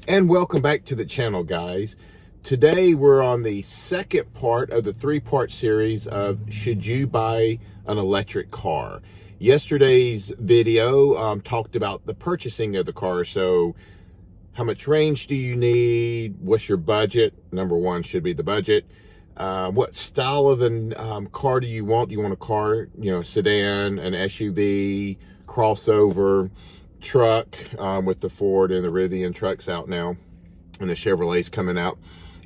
And welcome back to the channel, guys. Today we're on the second part of the three-part series of should you buy an electric car. Yesterday's video talked about the purchasing of the car. So how much range do you need? What's your budget? Number one should be the budget. What style of a car do you want? Do you want a car, sedan, an SUV, crossover, truck, with the Ford and the Rivian trucks out now, and the Chevrolets coming out.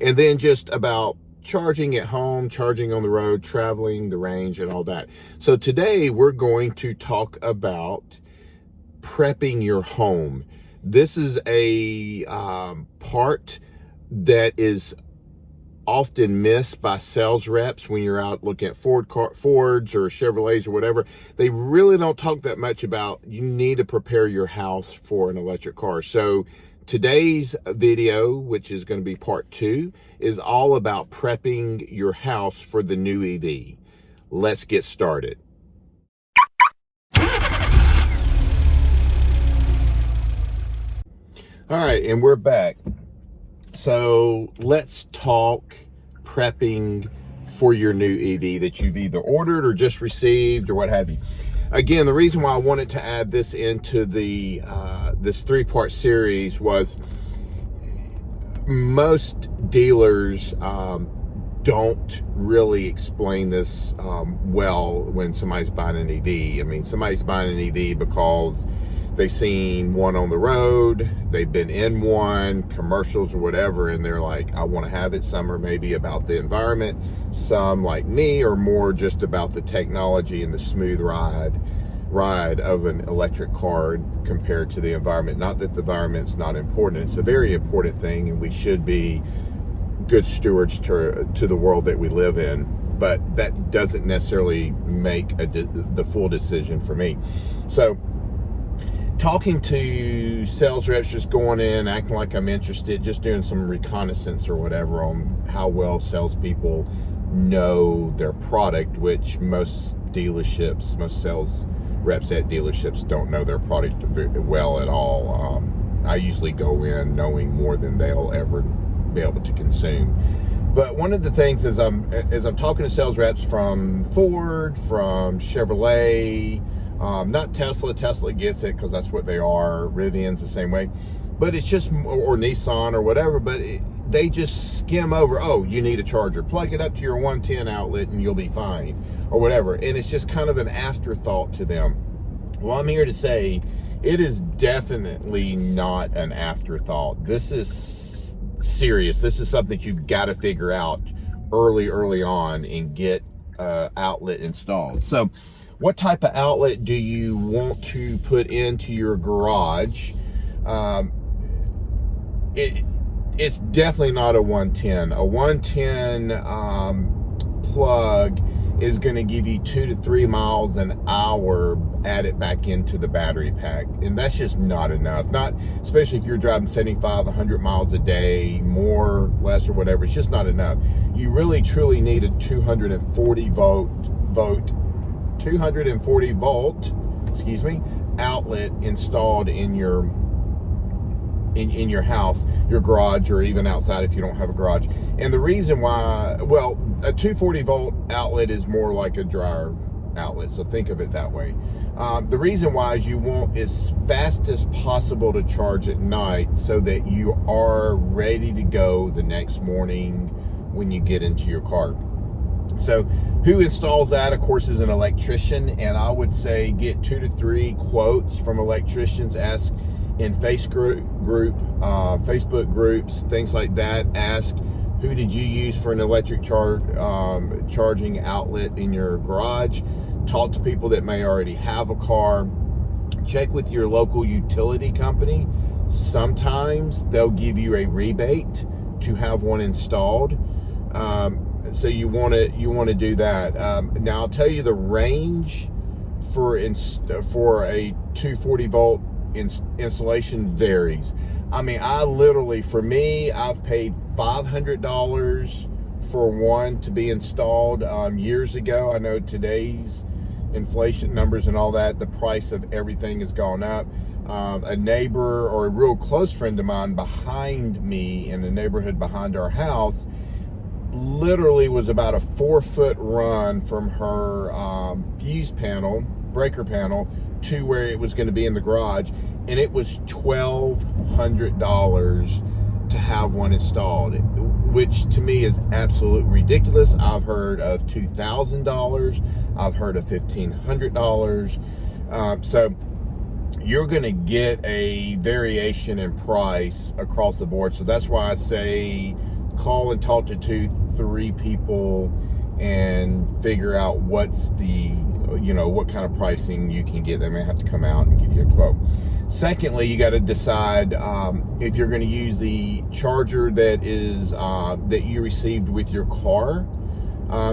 And then just about charging at home, charging on the road, traveling, the range, and all that. So today we're going to talk about prepping your home. This is a part that is often missed by sales reps when you're out looking at Fords or Chevrolets or whatever. They really don't talk that much about you need to prepare your house for an electric car. So today's video, which is going to be part 2, is all about prepping your house for the new EV. Let's get started. All right, and we're back. So let's talk prepping for your new EV that you've either ordered or just received or what have you. Again, the reason why I wanted to add this into the this three-part series was most dealers don't really explain this well when somebody's buying an EV. I mean, somebody's buying an EV because they've seen one on the road, they've been in one, commercials or whatever, and they're like, I want to have it. Some are maybe about the environment. Some, like me, are more just about the technology and the smooth ride of an electric car compared to the environment. Not that the environment's not important. It's a very important thing, and we should be good stewards to the world that we live in. But that doesn't necessarily make the full decision for me. So talking to sales reps, just going in, acting like I'm interested, just doing some reconnaissance or whatever on how well salespeople know their product, which most sales reps at dealerships don't know their product very well at all. I usually go in knowing more than they'll ever be able to consume. But one of the things is I'm talking to sales reps from Ford, from Chevrolet, not Tesla. Tesla gets it because that's what they are. Rivian's the same way. But it's just, or Nissan or whatever, but they just skim over, oh, you need a charger. Plug it up to your 110 outlet and you'll be fine, or whatever. And it's just kind of an afterthought to them. Well, I'm here to say it is definitely not an afterthought. This is serious. This is something you've got to figure out early on and get outlet installed. So what type of outlet do you want to put into your garage? It's definitely not a 110. A 110 plug is going to give you 2 to 3 miles an hour added back into the battery pack, and that's just not enough. Not especially if you're driving 75, 100 miles a day, more, less, or whatever. It's just not enough. You really truly need a 240 volt outlet installed in your house, your garage, or even outside if you don't have a garage. And the reason why, well, a 240 volt outlet is more like a dryer outlet, so think of it that way. The reason why is you want as fast as possible to charge at night so that you are ready to go the next morning when you get into your car. So who installs that, of course, is an electrician, and I would say get 2 to 3 quotes from electricians. Ask in Facebook groups, things like that. Ask, who did you use for an electric charging outlet in your garage? Talk to people that may already have a car. Check with your local utility company. Sometimes they'll give you a rebate to have one installed. So you want to do that. Now I'll tell you the range for a 240 volt installation varies. I mean, for me, I've paid $500 for one to be installed years ago. I know today's inflation numbers and all that, the price of everything has gone up. a neighbor or a real close friend of mine behind me in the neighborhood behind our house literally was about a 4-foot run from her fuse panel, breaker panel, to where it was going to be in the garage, and it was $1,200 to have one installed, which to me is absolutely ridiculous. I've heard of $2,000. I've heard of $1,500. So you're going to get a variation in price across the board. So that's why I say call and talk to 2-3 people and figure out what's the, what kind of pricing you can get. They may have to come out and give you a quote. Secondly, you got to decide if you're going to use the charger that is that you received with your car.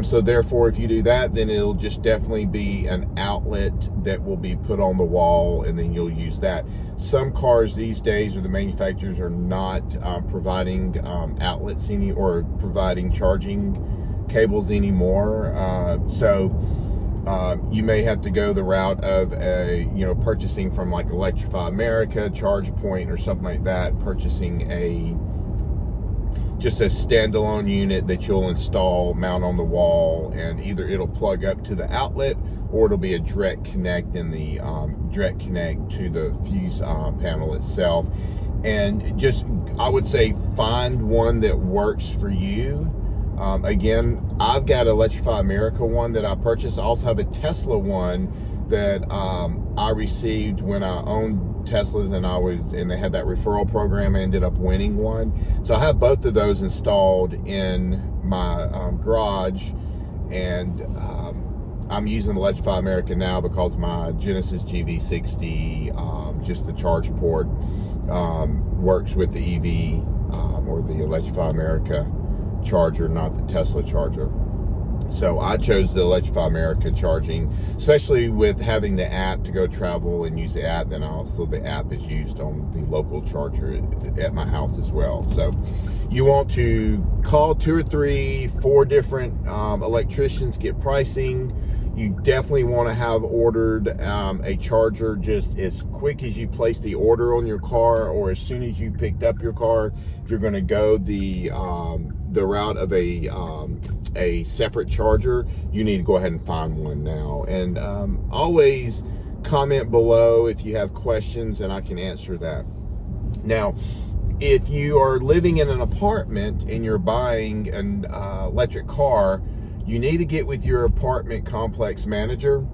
So therefore, if you do that, then it'll just definitely be an outlet that will be put on the wall, and then you'll use that. Some cars these days, or the manufacturers, are not providing outlets or providing charging cables anymore. So you may have to go the route of purchasing from like Electrify America, Charge Point, or something like that, purchasing just a standalone unit that you'll install, mount on the wall, and either it'll plug up to the outlet or it'll be a direct connect to the fuse panel itself. And just, I would say, find one that works for you. Again, I've got an Electrify America one that I purchased. I also have a Tesla one that I received when I owned Teslas, and they had that referral program. I ended up winning one. So I have both of those installed in my garage, and I'm using Electrify America now because my Genesis GV60, just the charge port, works with the EV or the Electrify America charger, not the Tesla charger. So I chose the Electrify America charging, especially with having the app to go travel and use the app. Then also the app is used on the local charger at my house as well. So you want to call 2 or 3, 4 different electricians, get pricing. You definitely want to have ordered a charger just as quick as you place the order on your car, or as soon as you picked up your car. If you're going to go the route of a separate charger, you need to go ahead and find one now. And always comment below if you have questions, and I can answer that. Now, if you are living in an apartment and you're buying an electric car, you need to get with your apartment complex manager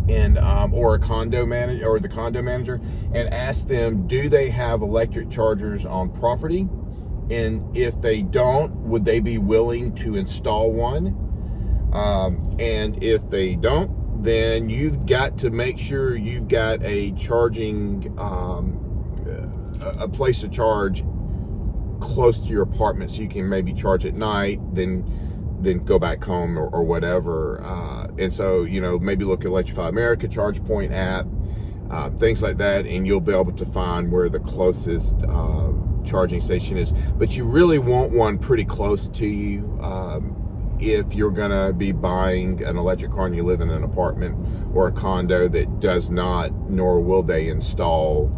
and or a condo manager, or the condo manager, and ask them, do they have electric chargers on property? And if they don't, would they be willing to install one? And if they don't, then you've got to make sure you've got a charging, a place to charge close to your apartment, so you can maybe charge at night, then go back home or whatever. And so, maybe look at Electrify America, Charge Point app, things like that, and you'll be able to find where the closest charging station is. But you really want one pretty close to you if you're gonna be buying an electric car and you live in an apartment or a condo that does not, nor will they install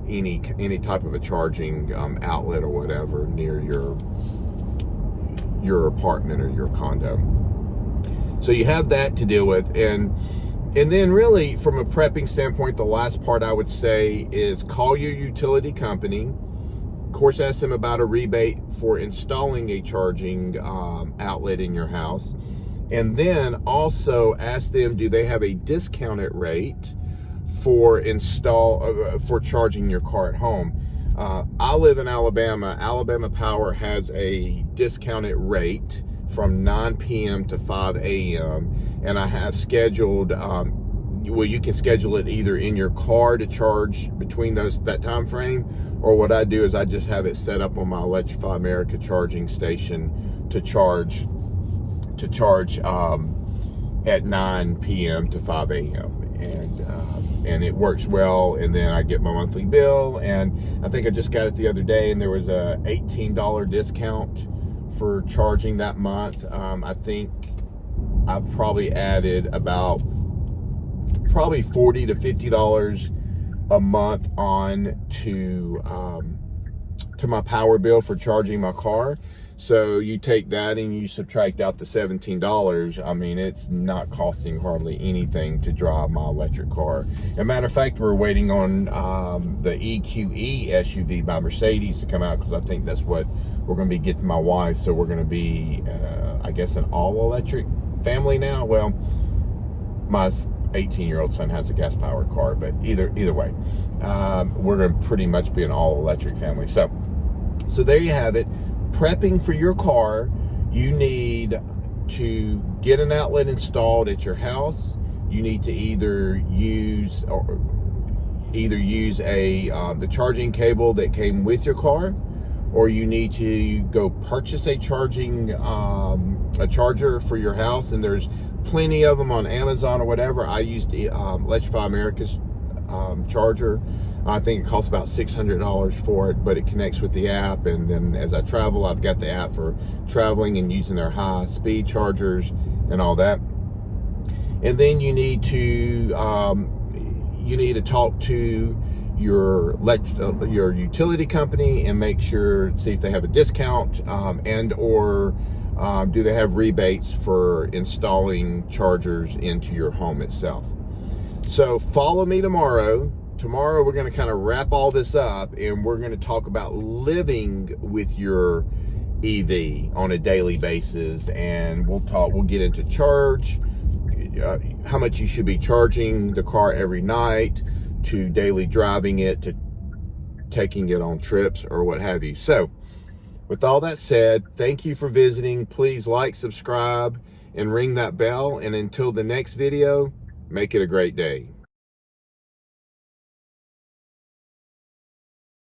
any type of a charging outlet or whatever near your apartment or your condo. So you have that to deal with. And then really, from a prepping standpoint, the last part I would say is call your utility company. Of course, ask them about a rebate for installing a charging outlet in your house. And then also ask them, do they have a discounted rate for charging your car at home? I live in Alabama. Alabama Power has a discounted rate from 9 p.m. to 5 a.m. And I have scheduled, you can schedule it either in your car to charge between that time frame, or what I do is I just have it set up on my Electrify America charging station to charge at 9 p.m. to 5 a.m. And it works well. And then I get my monthly bill, and I think I just got it the other day, and there was a $18 discount for charging that month. I think I've probably added about $40 to $50 a month on to my power bill for charging my car. So you take that and you subtract out the $17. I mean, it's not costing hardly anything to drive my electric car. As a matter of fact, we're waiting on the EQE SUV by Mercedes to come out, because I think that's what we're going to be getting my wife. So we're going to be, I guess, an all-electric family now. Well, my 18-year-old son has a gas-powered car, but either way, we're going to pretty much be an all-electric family. So there you have it. Prepping for your car, you need to get an outlet installed at your house. You need to either use the charging cable that came with your car, or you need to go purchase a charger for your house. And there's plenty of them on Amazon or whatever. I used Electrify America's charger. I think it costs about $600 for it, but it connects with the app. And then as I travel, I've got the app for traveling and using their high speed chargers and all that. And then you need to talk to your utility company and make sure, see if they have a discount, and or do they have rebates for installing chargers into your home itself. So follow me tomorrow. Tomorrow we're going to kind of wrap all this up, and we're going to talk about living with your EV on a daily basis. And we'll get into charge, how much you should be charging the car every night, to daily driving it, to taking it on trips or what have you. So with all that said, thank you for visiting. Please like, subscribe, and ring that bell. And until the next video, make it a great day.